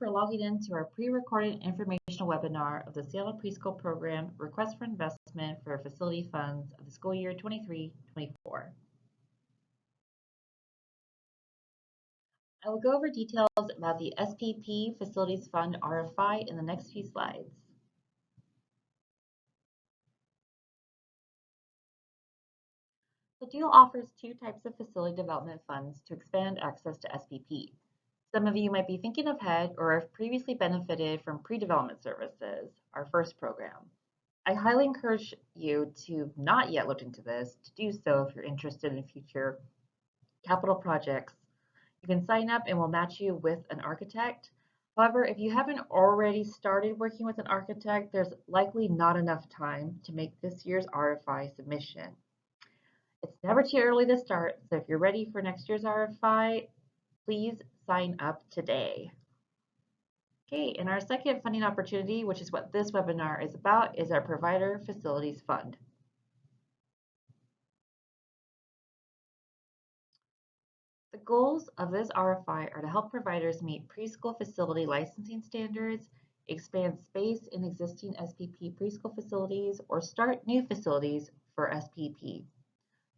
for logging into our pre-recorded informational webinar of the Seattle Preschool Program Request for Investment for Facility Funds of the school year 23-24. I will go over details about the SPP Facilities Fund RFI in the next few slides. The deal offers two types of facility development funds to expand access to SPP. Some of you might be thinking of HEAD or have previously benefited from pre-development services, our first program. I highly encourage you to not yet look into this, to do so if you're interested in future capital projects. You can sign up and we'll match you with an architect. However, if you haven't already started working with an architect, there's likely not enough time to make this year's RFI submission. It's never too early to start, so if you're ready for next year's RFI, please sign up today. Okay, and our second funding opportunity, which is what this webinar is about, is our Provider Facilities Fund. The goals of this RFI are to help providers meet preschool facility licensing standards, expand space in existing SPP preschool facilities, or start new facilities for SPP.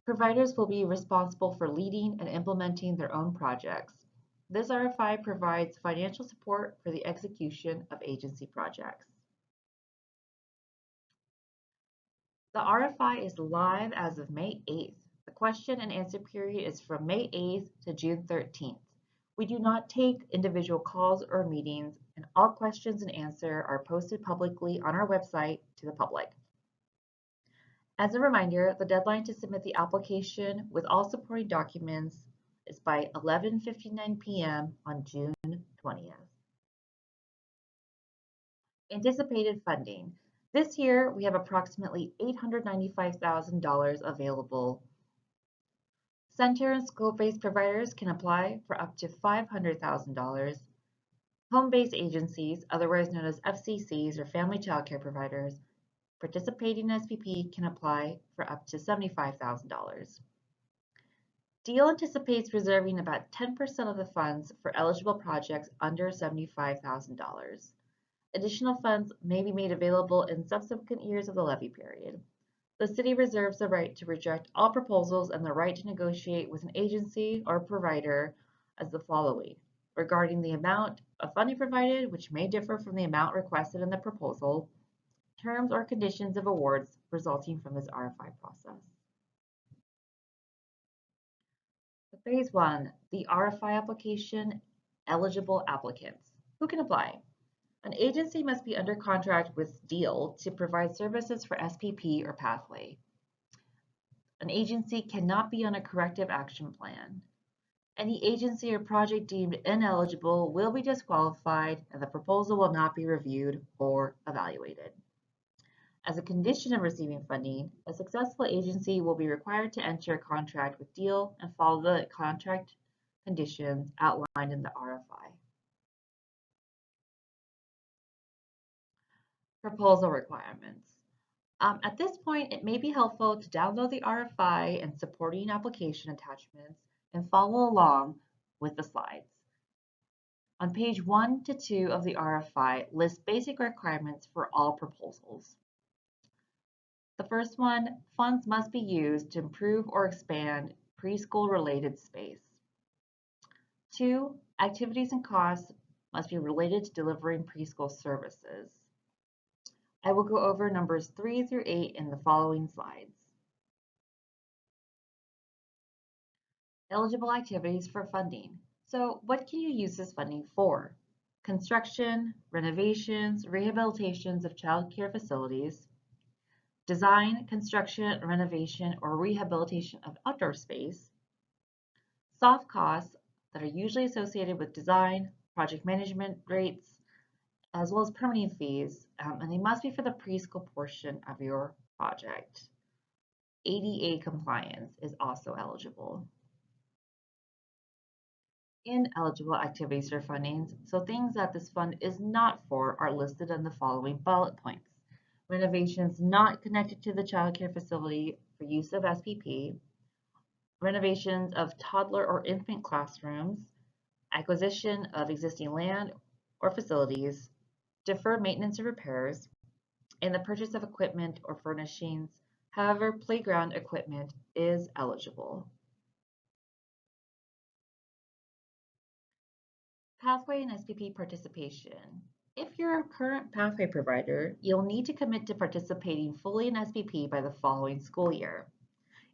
Providers will be responsible for leading and implementing their own projects. This RFI provides financial support for the execution of agency projects. The RFI is live as of May 8th. The question and answer period is from May 8th to June 13th. We do not take individual calls or meetings, and all questions and answers are posted publicly on our website to the public. As a reminder, the deadline to submit the application with all supporting documents is by 11:59 p.m. on June 20th. Anticipated funding. This year, we have approximately $895,000 available. Center and school-based providers can apply for up to $500,000. Home-based agencies, otherwise known as FCCs or family child care providers, participating in SPP can apply for up to $75,000. DEAL anticipates reserving about 10% of the funds for eligible projects under $75,000. Additional funds may be made available in subsequent years of the levy period. The city reserves the right to reject all proposals and the right to negotiate with an agency or provider as the following: regarding the amount of funding provided, which may differ from the amount requested in the proposal, terms or conditions of awards resulting from this RFI process. Phase 1, the RFI application, eligible applicants. Who can apply? An agency must be under contract with DEAL to provide services for SPP or pathway. An agency cannot be on a corrective action plan. Any agency or project deemed ineligible will be disqualified and the proposal will not be reviewed or evaluated. As a condition of receiving funding, a successful agency will be required to enter a contract with DEAL and follow the contract conditions outlined in the RFI. Proposal requirements. At this point, it may be helpful to download the RFI and supporting application attachments and follow along with the slides. On page 1 to 2 of the RFI lists basic requirements for all proposals. The first one, funds must be used to improve or expand preschool-related space. 2, activities and costs must be related to delivering preschool services. I will go over numbers 3 through 8 in the following slides. Eligible activities for funding. So what can you use this funding for? Construction, renovations, rehabilitations of child care facilities, design, construction, renovation, or rehabilitation of outdoor space, soft costs that are usually associated with design, project management rates, as well as permitting fees, and they must be for the preschool portion of your project. ADA compliance is also eligible. Ineligible activities for fundings, so things that this fund is not for, are listed in the following bullet points. Renovations not connected to the child care facility for use of SPP, renovations of toddler or infant classrooms, acquisition of existing land or facilities, deferred maintenance or repairs, and the purchase of equipment or furnishings. However, playground equipment is eligible. Pathway and SPP participation. If you're a current pathway provider, you'll need to commit to participating fully in SPP by the following school year.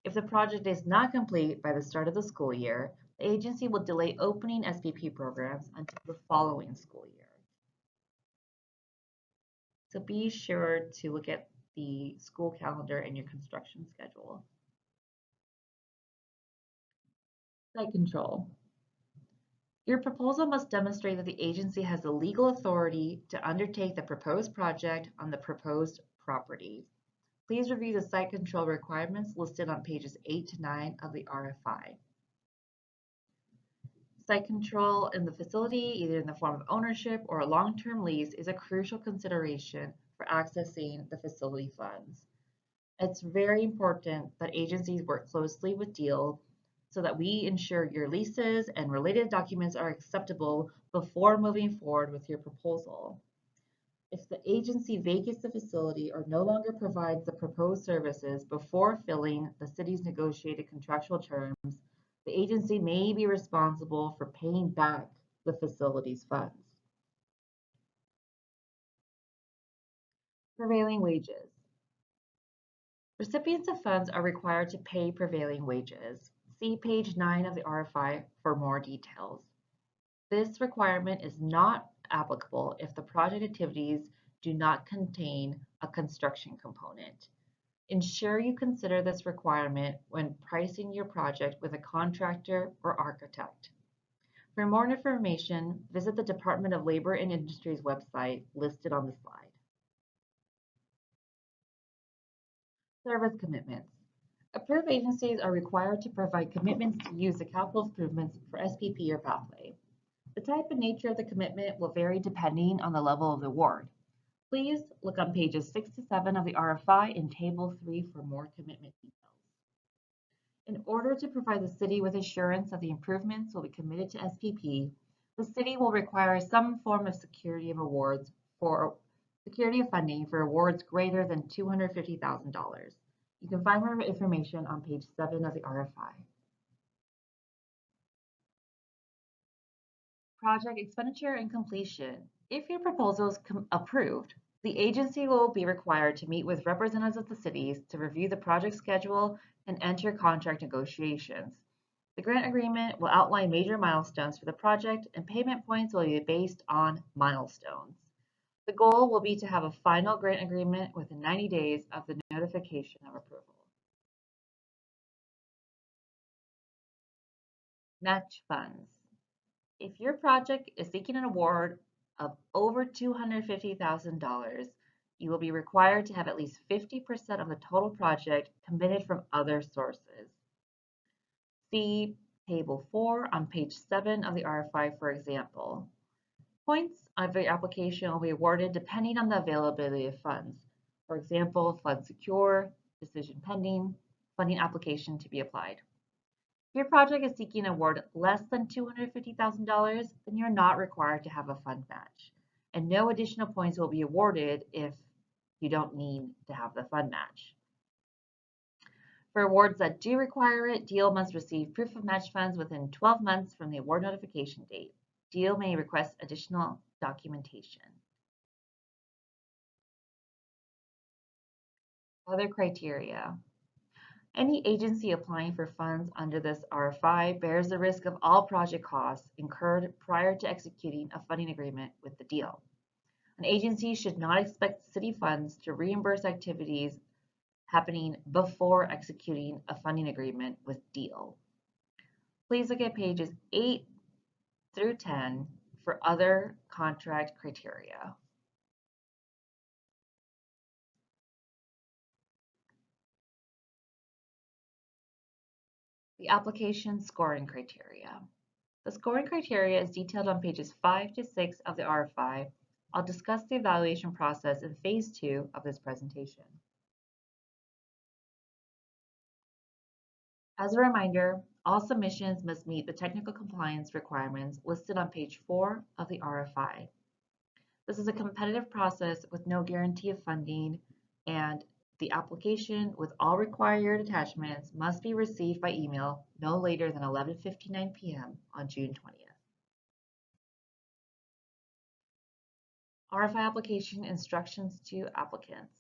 If the project is not complete by the start of the school year, the agency will delay opening SPP programs until the following school year. So be sure to look at the school calendar and your construction schedule. Site control. Your proposal must demonstrate that the agency has the legal authority to undertake the proposed project on the proposed property. Please review the site control requirements listed on pages 8 to 9 of the RFI. Site control in the facility, either in the form of ownership or a long-term lease, is a crucial consideration for accessing the facility funds. It's very important that agencies work closely with DEAL so that we ensure your leases and related documents are acceptable before moving forward with your proposal. If the agency vacates the facility or no longer provides the proposed services before filling the city's negotiated contractual terms, the agency may be responsible for paying back the facility's funds. Prevailing wages. Recipients of funds are required to pay prevailing wages. See page 9 of the RFI for more details. This requirement is not applicable if the project activities do not contain a construction component. Ensure you consider this requirement when pricing your project with a contractor or architect. For more information, visit the Department of Labor and Industry's website listed on the slide. Service commitments. Approved agencies are required to provide commitments to use the capital improvements for SPP or pathway. The type and nature of the commitment will vary depending on the level of the award. Please look on pages 6 to 7 of the RFI and Table 3 for more commitment details. In order to provide the city with assurance that the improvements will be committed to SPP, the city will require some form of security of funding for awards greater than $250,000. You can find more information on page 7 of the RFI. Project expenditure and completion. If your proposal is approved, the agency will be required to meet with representatives of the cities to review the project schedule and enter contract negotiations. The grant agreement will outline major milestones for the project, and payment points will be based on milestones. The goal will be to have a final grant agreement within 90 days of the notification of approval. Match funds. If your project is seeking an award of over $250,000, you will be required to have at least 50% of the total project committed from other sources. See Table 4 on page 7 of the RFI for example. Points of the application will be awarded depending on the availability of funds. For example, flood secure, decision pending, funding application to be applied. If your project is seeking an award less than $250,000, then you're not required to have a fund match, and no additional points will be awarded if you don't need to have the fund match. For awards that do require it, DEAL must receive proof of match funds within 12 months from the award notification date. DEAL may request additional documentation. Other criteria. Any agency applying for funds under this RFI bears the risk of all project costs incurred prior to executing a funding agreement with the DEAL. An agency should not expect city funds to reimburse activities happening before executing a funding agreement with DEAL. Please look at pages 8 through 10 for other contract criteria. The application scoring criteria. The scoring criteria is detailed on pages 5 to 6 of the RFI. I'll discuss the evaluation process in phase 2 of this presentation. As a reminder, all submissions must meet the technical compliance requirements listed on page 4 of the RFI. This is a competitive process with no guarantee of funding, and the application with all required attachments must be received by email no later than 11:59 p.m. on June 20th. RFI application instructions to applicants.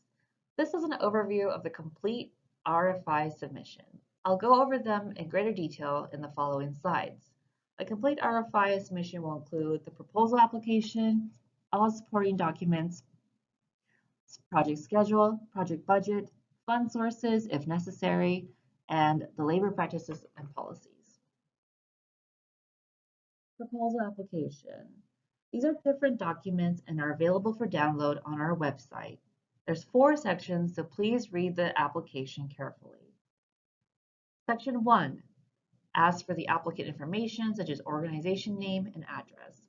This is an overview of the complete RFI submission. I'll go over them in greater detail in the following slides. A complete RFI submission will include the proposal application, all supporting documents, project schedule, project budget, fund sources if necessary, and the labor practices and policies. Proposal application. These are different documents and are available for download on our website. There's 4 sections, so please read the application carefully. Section 1 asks for the applicant information such as organization name and address.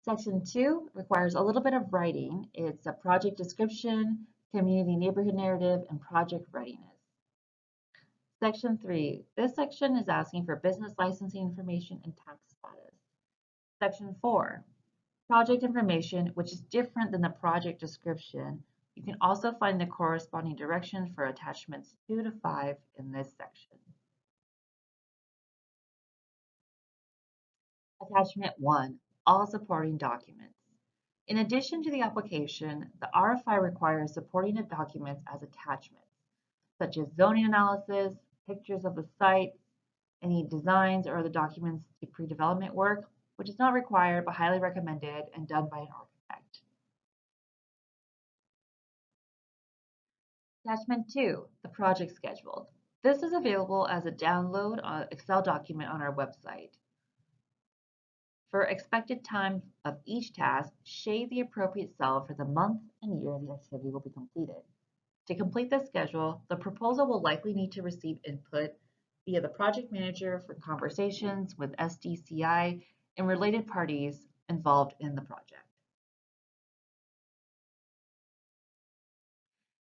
Section 2 requires a little bit of writing. It's a project description, community neighborhood narrative, and project readiness. Section 3. This section is asking for business licensing information and tax status. Section 4. Project information, which is different than the project description. You can also find the corresponding directions for attachments 2 to 5 in this section. Attachment 1. All supporting documents. In addition to the application, the RFI requires supporting of documents as attachments, such as zoning analysis, pictures of the site, any designs or other documents to pre-development work, which is not required but highly recommended and done by an architect. Attachment 2, the project schedule. This is available as a download Excel document on our website. For expected time of each task, shade the appropriate cell for the month and year the activity will be completed. To complete the schedule, the proposal will likely need to receive input via the project manager for conversations with SDCI and related parties involved in the project.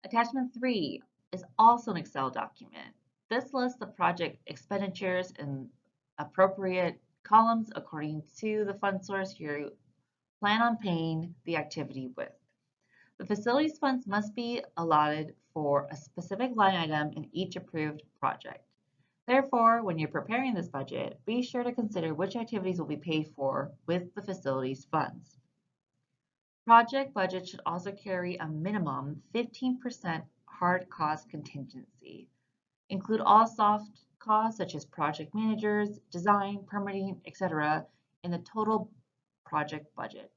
Attachment 3 is also an Excel document. This lists the project expenditures in appropriate columns according to the fund source you plan on paying the activity with. The facilities funds must be allotted for a specific line item in each approved project. Therefore, when you're preparing this budget, be sure to consider which activities will be paid for with the facilities funds. Project budget should also carry a minimum 15% hard cost contingency. Include all soft costs such as project managers, design, permitting, etc. in the total project budget.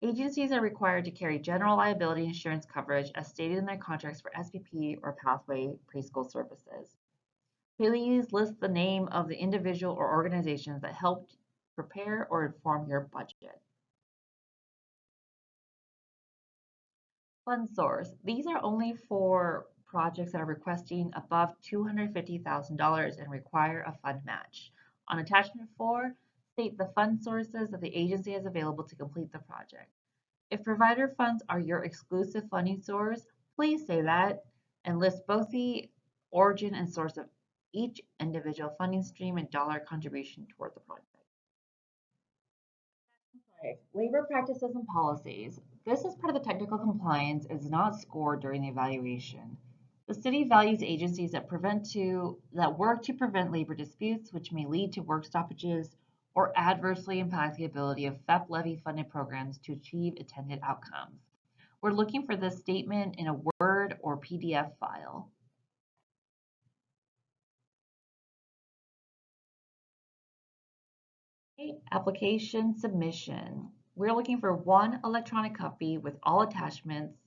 Agencies are required to carry general liability insurance coverage as stated in their contracts for SPP or Pathway Preschool services. Please list the name of the individual or organizations that helped prepare or inform your budget. Fund source. These are only for projects that are requesting above $250,000 and require a fund match. On attachment 4, state the fund sources that the agency has available to complete the project. If provider funds are your exclusive funding source, please say that and list both the origin and source of each individual funding stream and dollar contribution toward the project. Labor practices and policies. This is part of the technical compliance and is not scored during the evaluation. The city values agencies that work to prevent labor disputes, which may lead to work stoppages or adversely impact the ability of FEP levy funded programs to achieve intended outcomes. We're looking for this statement in a Word or PDF file. Application submission. We're looking for 1 electronic copy with all attachments.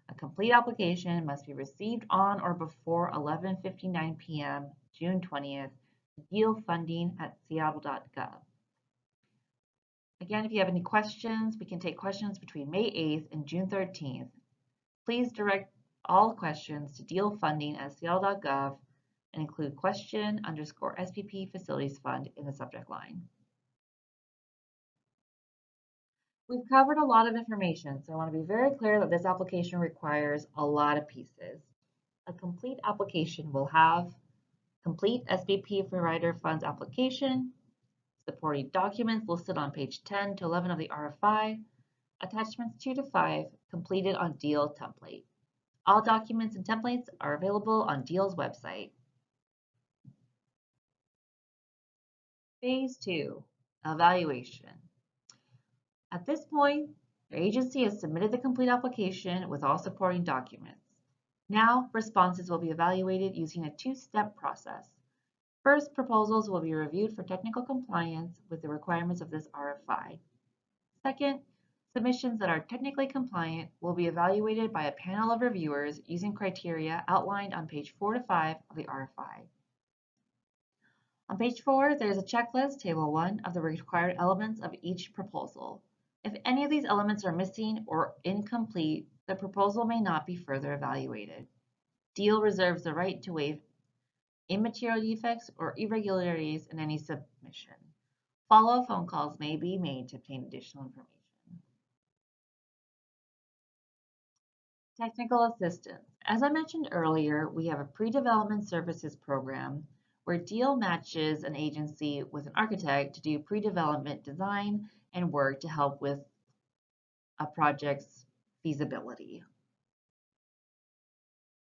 A complete application must be received on or before 11:59 p.m. June 20th to dealfunding@seattle.gov. Again, if you have any questions, we can take questions between May 8th and June 13th. Please direct all questions to dealfunding@seattle.gov and include question_SPP facilities fund in the subject line. We've covered a lot of information, so I want to be very clear that this application requires a lot of pieces. A complete application will have complete SPP provider funds application, supporting documents listed on page 10 to 11 of the RFI, Attachments 2 to 5 completed on Deal template. All documents and templates are available on Deal's website. Phase 2, Evaluation. At this point, your agency has submitted the complete application with all supporting documents. Now, responses will be evaluated using a two-step process. First, proposals will be reviewed for technical compliance with the requirements of this RFI. Second, submissions that are technically compliant will be evaluated by a panel of reviewers using criteria outlined on page 4 to 5 of the RFI. On page 4, there is a checklist, table 1, of the required elements of each proposal. If any of these elements are missing or incomplete, the proposal may not be further evaluated. Deal reserves the right to waive immaterial defects or irregularities in any submission. Follow-up phone calls may be made to obtain additional information. Technical assistance. As I mentioned earlier, we have a pre-development services program where Deal matches an agency with an architect to do pre-development design and work to help with a project's feasibility.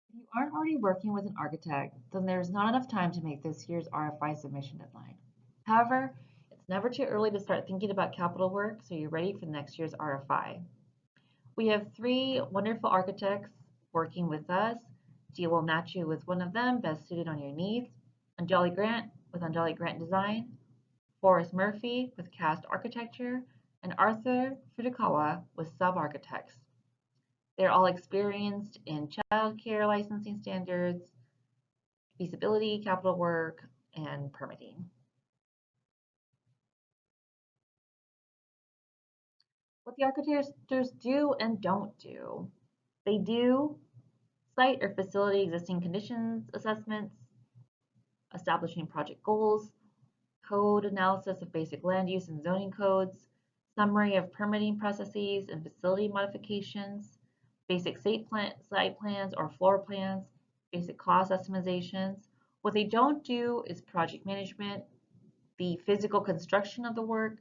If you aren't already working with an architect, then there's not enough time to make this year's RFI submission deadline. However, it's never too early to start thinking about capital work so you're ready for next year's RFI. We have 3 wonderful architects working with us. Deal will match you with one of them best suited on your needs. Anjali Grant with Anjali Grant Design, Forrest Murphy with Cast Architecture, and Arthur Furukawa with Sub-Architects. They're all experienced in child care licensing standards, feasibility, capital work, and permitting. What the architects do and don't do. They do site or facility existing conditions assessments, establishing project goals, code analysis of basic land use and zoning codes, summary of permitting processes and facility modifications, basic site plans or floor plans, basic cost estimations. What they don't do is project management, the physical construction of the work,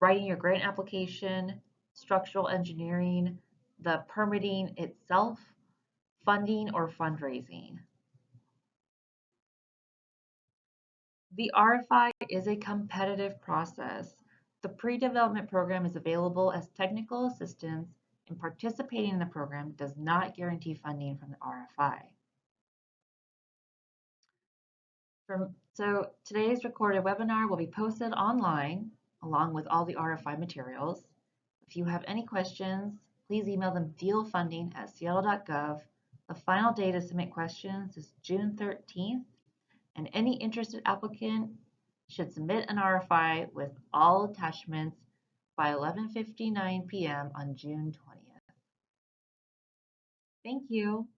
writing your grant application, structural engineering, the permitting itself, funding or fundraising. The RFI is a competitive process. The pre-development program is available as technical assistance, and participating in the program does not guarantee funding from the RFI. So today's recorded webinar will be posted online along with all the RFI materials. If you have any questions, please email them dealfunding@seattle.gov. The final day to submit questions is June 13th, and any interested applicant should submit an RFI with all attachments by 11:59 p.m. on June 20th. Thank you.